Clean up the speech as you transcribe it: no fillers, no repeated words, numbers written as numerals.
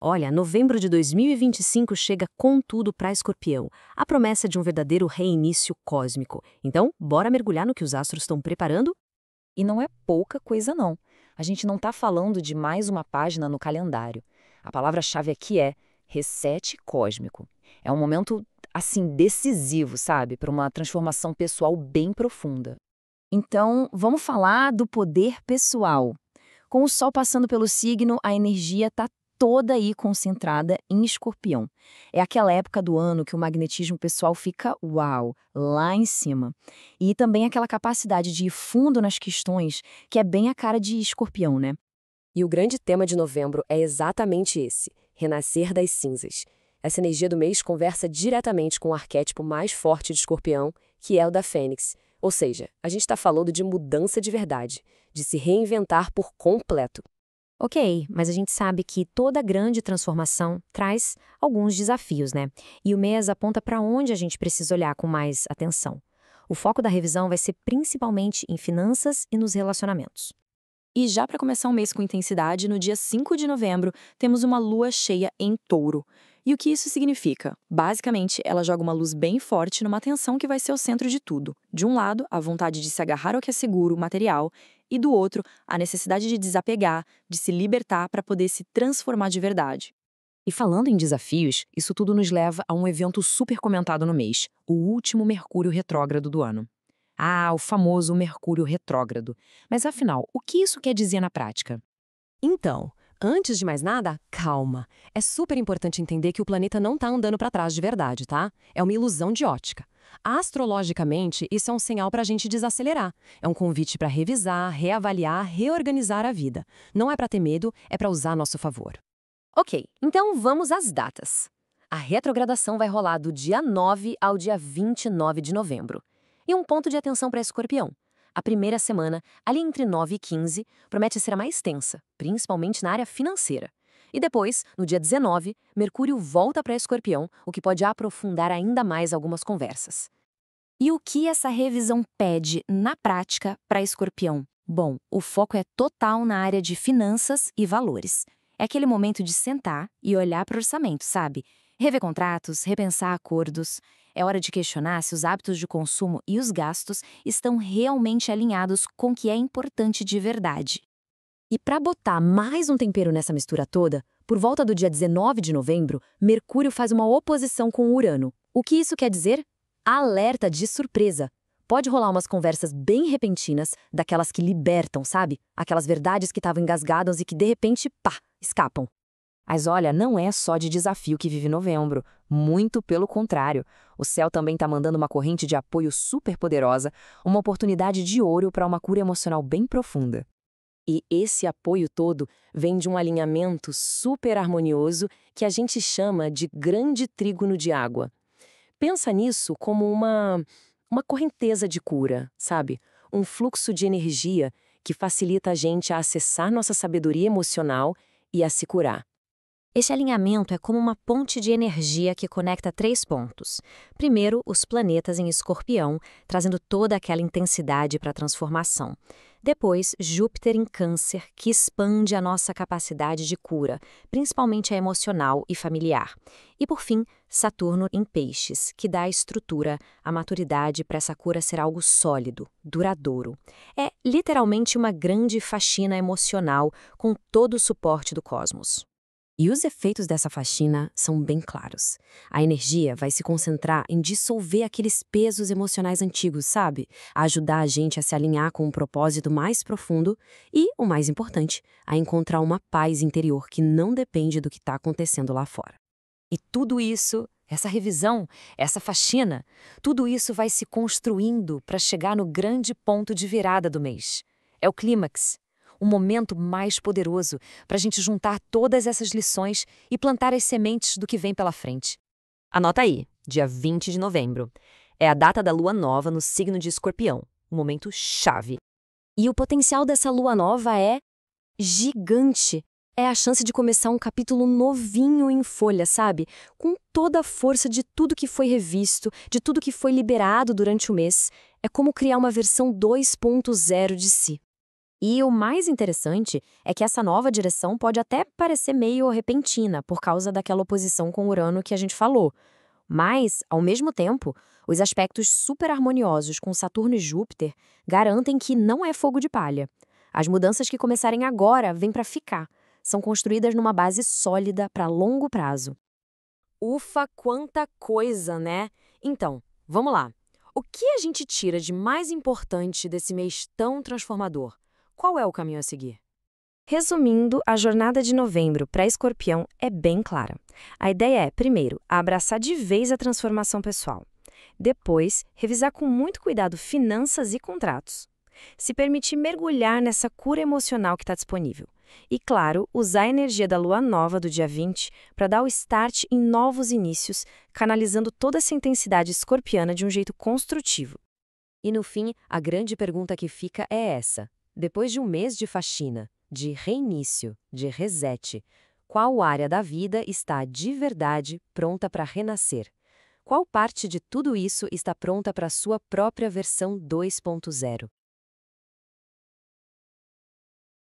Olha, novembro de 2025 chega com tudo para Escorpião, a promessa de um verdadeiro reinício cósmico. Então, bora mergulhar no que os astros estão preparando? E não é pouca coisa, não. A gente não está falando de mais uma página no calendário. A palavra-chave aqui é reset cósmico. É um momento, assim, decisivo, sabe? Para uma transformação pessoal bem profunda. Então, vamos falar do poder pessoal. Com o Sol passando pelo signo, a energia está toda aí concentrada em Escorpião. É aquela época do ano que o magnetismo pessoal fica, uau, lá em cima. E também aquela capacidade de ir fundo nas questões, que é bem a cara de Escorpião, né? E o grande tema de novembro é exatamente esse: renascer das cinzas. Essa energia do mês conversa diretamente com o arquétipo mais forte de Escorpião, que é o da Fênix. Ou seja, a gente está falando de mudança de verdade, de se reinventar por completo. Ok, mas a gente sabe que toda grande transformação traz alguns desafios, né? E o mês aponta para onde a gente precisa olhar com mais atenção. O foco da revisão vai ser principalmente em finanças e nos relacionamentos. E já para começar o mês com intensidade, no dia 5 de novembro, temos uma lua cheia em Touro. E o que isso significa? Basicamente, ela joga uma luz bem forte numa tensão que vai ser o centro de tudo. De um lado, a vontade de se agarrar ao que é seguro, material, e do outro, a necessidade de desapegar, de se libertar para poder se transformar de verdade. E falando em desafios, isso tudo nos leva a um evento super comentado no mês, o último Mercúrio retrógrado do ano. Ah, o famoso Mercúrio retrógrado. Mas afinal, o que isso quer dizer na prática? Então, antes de mais nada, calma. É super importante entender que o planeta não está andando para trás de verdade, tá? É uma ilusão de ótica. Astrologicamente, isso é um sinal para a gente desacelerar. É um convite para revisar, reavaliar, reorganizar a vida. Não é para ter medo, é para usar a nosso favor. Ok, então vamos às datas. A retrogradação vai rolar do dia 9 ao dia 29 de novembro. E um ponto de atenção para Escorpião. A primeira semana, ali entre 9 e 15, promete ser a mais tensa, principalmente na área financeira. E depois, no dia 19, Mercúrio volta para Escorpião, o que pode aprofundar ainda mais algumas conversas. E o que essa revisão pede na prática para Escorpião? Bom, o foco é total na área de finanças e valores. É aquele momento de sentar e olhar para o orçamento, sabe? Rever contratos, repensar acordos. É hora de questionar se os hábitos de consumo e os gastos estão realmente alinhados com o que é importante de verdade. E para botar mais um tempero nessa mistura toda, por volta do dia 19 de novembro, Mercúrio faz uma oposição com Urano. O que isso quer dizer? Alerta de surpresa. Pode rolar umas conversas bem repentinas, daquelas que libertam, sabe? Aquelas verdades que estavam engasgadas e que de repente, pá, escapam. Mas olha, não é só de desafio que vive novembro. Muito pelo contrário. O céu também está mandando uma corrente de apoio super poderosa, uma oportunidade de ouro para uma cura emocional bem profunda. E esse apoio todo vem de um alinhamento super harmonioso que a gente chama de grande trígono de água. Pensa nisso como uma correnteza de cura, sabe? Um fluxo de energia que facilita a gente a acessar nossa sabedoria emocional e a se curar. Esse alinhamento é como uma ponte de energia que conecta três pontos. Primeiro, os planetas em Escorpião, trazendo toda aquela intensidade para a transformação. Depois, Júpiter em Câncer, que expande a nossa capacidade de cura, principalmente a emocional e familiar. E, por fim, Saturno em Peixes, que dá a estrutura, a maturidade para essa cura ser algo sólido, duradouro. É literalmente uma grande faxina emocional com todo o suporte do cosmos. E os efeitos dessa faxina são bem claros. A energia vai se concentrar em dissolver aqueles pesos emocionais antigos, sabe? A ajudar a gente a se alinhar com um propósito mais profundo e, o mais importante, a encontrar uma paz interior que não depende do que está acontecendo lá fora. E tudo isso, essa revisão, essa faxina, tudo isso vai se construindo para chegar no grande ponto de virada do mês. É o clímax. Um momento mais poderoso para a gente juntar todas essas lições e plantar as sementes do que vem pela frente. Anota aí, dia 20 de novembro. É a data da lua nova no signo de Escorpião, um momento chave. E o potencial dessa lua nova é gigante. É a chance de começar um capítulo novinho em folha, sabe? Com toda a força de tudo que foi revisto, de tudo que foi liberado durante o mês. É como criar uma versão 2.0 de si. E o mais interessante é que essa nova direção pode até parecer meio repentina por causa daquela oposição com Urano que a gente falou. Mas, ao mesmo tempo, os aspectos super harmoniosos com Saturno e Júpiter garantem que não é fogo de palha. As mudanças que começarem agora vêm para ficar. São construídas numa base sólida para longo prazo. Ufa, quanta coisa, né? Então, vamos lá. O que a gente tira de mais importante desse mês tão transformador? Qual é o caminho a seguir? Resumindo, a jornada de novembro para Escorpião é bem clara. A ideia é, primeiro, abraçar de vez a transformação pessoal. Depois, revisar com muito cuidado finanças e contratos. Se permitir mergulhar nessa cura emocional que está disponível. E, claro, usar a energia da lua nova do dia 20 para dar o start em novos inícios, canalizando toda essa intensidade escorpiana de um jeito construtivo. E no fim, a grande pergunta que fica é essa. Depois de um mês de faxina, de reinício, de reset, qual área da vida está de verdade pronta para renascer? Qual parte de tudo isso está pronta para a sua própria versão 2.0?